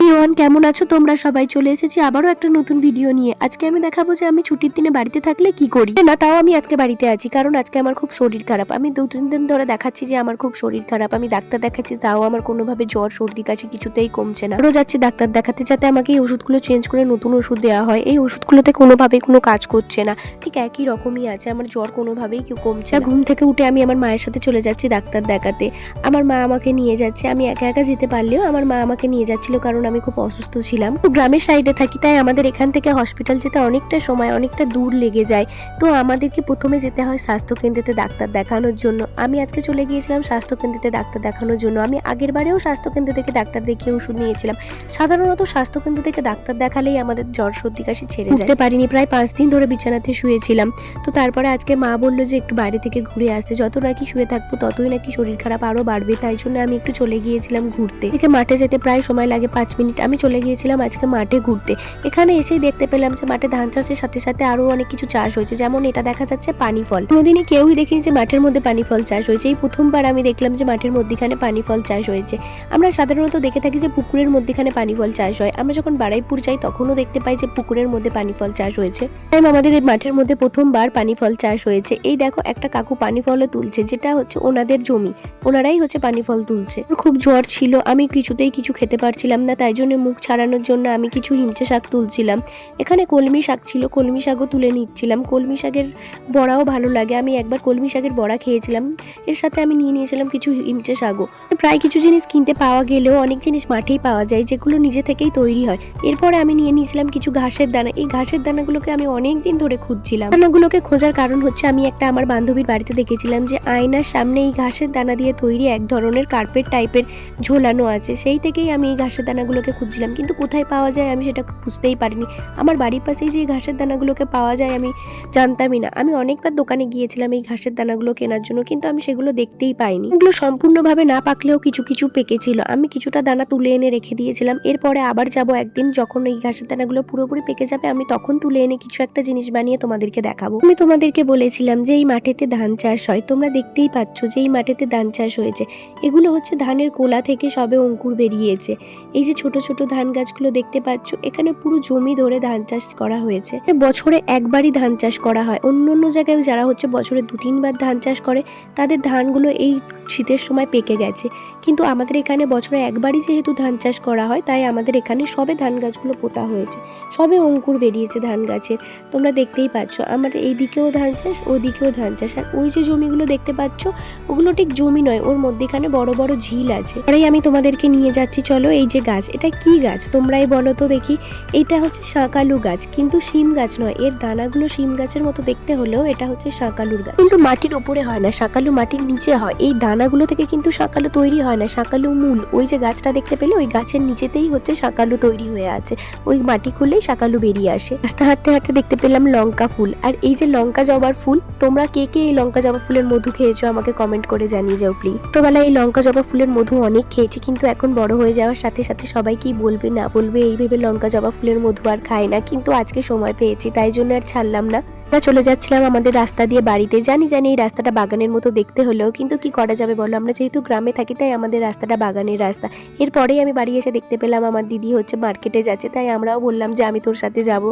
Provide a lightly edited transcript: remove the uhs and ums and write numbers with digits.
Everyone, কেমন আছো তোমরা সবাই? চলে এসেছি আবারও একটা নতুন ভিডিও নিয়ে। আজকে আমি দেখাবো যে আমি ছুটির দিনে বাড়িতে থাকলে কি করি। না, তাও আমি আজকে বাড়িতে আছি কারণ আজকে আমার খুব শরীর খারাপ। আমি 2-3 দিন ধরে দেখাচ্ছি যে আমার খুব শরীর খারাপ। আমি ডাক্তার দেখাচ্ছি, তাও আমার কোনোভাবে জ্বর সর্দি কাশি কিছুতেই কমছে না। আরও যাচ্ছি ডাক্তার দেখাতে যাতে আমাকে এই ওষুধগুলো চেঞ্জ করে নতুন ওষুধ দেওয়া হয়। এই ওষুধগুলোতে কোনোভাবেই কোনো কাজ করছে না, ঠিক একই রকমই আছে। আমার জ্বর কোনোভাবেই কেউ কমছে না। ঘুম থেকে উঠে আমি আমার মায়ের সাথে চলে যাচ্ছি ডাক্তার দেখাতে। আমার মা আমাকে নিয়ে যাচ্ছে। আমি একা একা যেতে পারলেও আমার মা আমাকে নিয়ে যাচ্ছিল কারণ আমি খুব অসুস্থ ছিলাম। তো গ্রামের সাইডে থাকি, তাই আমাদের এখান থেকে হসপিটাল যেতে অনেকটা সময় অনেকটা দূর লেগে যায়। তো আমাদেরকে প্রথমে যেতে হয় স্বাস্থ্যকেন্দ্রেতে ডাক্তার দেখানোর জন্য। আমি আজকে চলে গিয়েছিলাম স্বাস্থ্যকেন্দ্রেতে ডাক্তার দেখানোর জন্য। আমি আগের বারেও স্বাস্থ্যকেন্দ্র থেকে ডাক্তার দেখিয়ে ওষুধ নিয়েছিলাম। সাধারণত স্বাস্থ্যকেন্দ্র থেকে ডাক্তার দেখালেই আমাদের জ্বর সর্দি কাশি ছেড়ে যায়। উঠতে পারিনি, প্রায় 5 দিন ধরে বিছানাতে শুয়েছিলাম। তো তারপরে আজকে মা বললো যে একটু বাইরে থেকে ঘুরে আসতে। যত নাকি শুয়ে থাকবো ততই নাকি শরীর খারাপ আরো বাড়বে, তাই জন্য আমি একটু চলে গিয়েছিলাম ঘুরতে। থেকে মাঠে যেতে প্রায় সময় লাগে 5 মিনিট। আমি চলে গিয়েছিলাম আজকে মাঠে ঘুরতে। এখানে এসেই দেখতে পেলাম যে মাঠে ধান চাষের সাথে সাথে আরো অনেক কিছু চাষ হয়েছে, যেমন এটা দেখা যাচ্ছে পানি ফল। কোনোদিনই কেউই দেখিনি যে মাঠের মধ্যে পানি ফল চাষ হয়েছে। এই প্রথমবার আমি দেখলাম যে মাঠের মধ্যখানে পানি ফল চাষ হয়েছে। আমরা সাধারণত দেখে থাকি যে পুকুরের মধ্যখানে পানি ফল চাষ হয়। আমরা যখন বারাইপুর যাই তখনও দেখতে পাই যে পুকুরের মধ্যে পানি ফল চাষ হয়েছে। তাই আমাদের এই মাঠের মধ্যে প্রথমবার পানি ফল চাষ হয়েছে। এই দেখো একটা কাকু পানি ফলও তুলছে, যেটা হচ্ছে ওনাদের জমি, ওনারাই হচ্ছে পানি ফল তুলছে। খুব জ্বর ছিল, আমি কিছুতেই কিছু খেতে পারছিলাম না, তাই জন্য মুখ ছাড়ানোর জন্য আমি কিছু হিমচে শাক তুলছিলাম। এখানে কলমি শাক ছিল, কলমি শাকও তুলে নিচ্ছিলাম। কলমি শাকের বড়াও ভালো লাগে, আমি একবার কলমি শাকের বড়া খেয়েছিলাম। এর সাথে আমি নিয়ে নিয়েছিলাম কিছু হিমচে শাকও। প্রায় কিছু জিনিস কিনতে পাওয়া গেলেও অনেক জিনিস মাঠেই পাওয়া যায়, যেগুলো নিজে থেকেই তৈরি হয়। এরপরে আমি নিয়ে নিয়েছিলাম কিছু ঘাসের দানা। এই ঘাসের দানাগুলোকে আমি অনেক দিন ধরে খুঁজছিলাম। দানাগুলোকে খোঁজার কারণ হচ্ছে আমি একটা আমার বান্ধবীর বাড়িতে দেখেছিলাম যে আয়নার সামনে এই ঘাসের দানা দিয়ে তৈরি এক ধরনের কার্পেট টাইপের ঝোলানো আছে। সেই থেকেই আমি এই ঘাসের দানাগুলোকে খুঁজছিলাম, কিন্তু কোথায় পাওয়া যায় আমি সেটা বুঝতেই পারিনি। আমার বাড়ির পাশেই যে ঘাসের দানাগুলোকে পাওয়া যায় আমি জানতামই না। আমি অনেকবার দোকানে গিয়েছিলাম এই ঘাসের দানাগুলো কেনার জন্য, কিন্তু আমি সেগুলো দেখতেই পাইনি। এগুলো সম্পূর্ণভাবে না পাকলেও কিছু কিছু পেকেছিল। আমি কিছুটা দানা তুলে এনে রেখে দিয়েছিলাম। এরপরে আবার যাব একদিন, যখন এই ঘাসের দানাগুলো পুরোপুরি পেকে যাবে আমি তখন তুলে এনে কিছু একটা জিনিস বানিয়ে তোমাদেরকে দেখাবো। আমি তোমাদেরকে বলেছিলাম যে এই মাঠেতে ধান চাষ হয়, তোমরা দেখতেই পাচ্ছ যে এই মাঠেতে ধান চাষ হয়েছে। এগুলো হচ্ছে ধানের কোলা থেকে সবে অঙ্কুর বেরিয়েছে। এই যে ছোট ছোট ধান গাছগুলো দেখতে পাচ্ছ, এখানে পুরো জমি ধরে ধান চাষ করা হয়েছে। বছরে একবারই ধান চাষ করা হয়। অন্য অন্য জায়গায় যারা হচ্ছে বছরে 2-3 বার ধান চাষ করে, তাদের ধানগুলো এই শীতের সময় পেকে গেছে। কিন্তু আমাদের এখানে বছরে একবারই যেহেতু ধান চাষ করা হয়, তাই আমাদের এখানে সবে ধান গাছগুলো পোতা হয়েছে, সবে অঙ্কুর বেরিয়েছে ধান গাছের। তোমরা দেখতেই পাচ্ছ আমার এই দিকেও ধান চাষ, ওই দিকেও ধান চাষ। আর ওই যে জমিগুলো দেখতে পাচ্ছ, ওগুলো ঠিক জমি নয়, ওর মধ্যেখানে বড় বড় ঝিল আছে। তাই আমি তোমাদেরকে নিয়ে যাচ্ছি, চলো। এই যে গাছ, এটা কি গাছ তোমরাই বলো তো দেখি। এইটা হচ্ছে শাঁকালু গাছ, কিন্তু শিম গাছ নয়। এর দানাগুলো শিম গাছের মতো দেখতে হলেও এটা হচ্ছে শাঁকালুর গাছ। কিন্তু মাটির উপরে হয় না, শাঁকালু মাটির নিচে হয়। এই দানাগুলো থেকে কিন্তু শাঁকালু তৈরি হয় না, শাঁকালু মূল। ওই যে গাছটা দেখতে পেলে, ওই গাছের নিচেতেই হচ্ছে শাঁকালু তৈরি হয়ে আছে। ওই মাটি খুললেই শাঁকালু বেরিয়ে আসে। রাস্তা হাঁটতে হাঁটতে দেখতে পেলাম লঙ্কা ফুল। আর এই যে লঙ্কা জবার ফুল, তোমরা কে কে এই লঙ্কা জবা ফুলের মধু খেয়েছো আমাকে কমেন্ট করে জানিয়ে যাও প্লিজ। ছোটবেলায় এই লঙ্কা জবা ফুলের মধু অনেক খেয়েছি, কিন্তু এখন বড় হয়ে যাওয়ার সাথে সাথে সবাই কি বলবে না বলবে এই ভেবে লঙ্কা জবা ফুলের মধু আর খাই না। কিন্তু আজকে সময় পেয়েছি, তাই জন্য আর ছাড়লাম না। আমরা চলে যাচ্ছিলাম আমাদের রাস্তা দিয়ে বাড়িতে। জানি এই রাস্তাটা বাগানের মতো দেখতে হলেও কিন্তু কি করা যাবে বলো, আমরা যেহেতু গ্রামে থাকি তাই আমাদের রাস্তাটা বাগানের রাস্তা। এরপরেই আমি বাড়ি এসে দেখতে পেলাম আমার দিদি হচ্ছে মার্কেটে যাচ্ছে, তাই আমরাও বললাম যে আমি তোর সাথে যাব।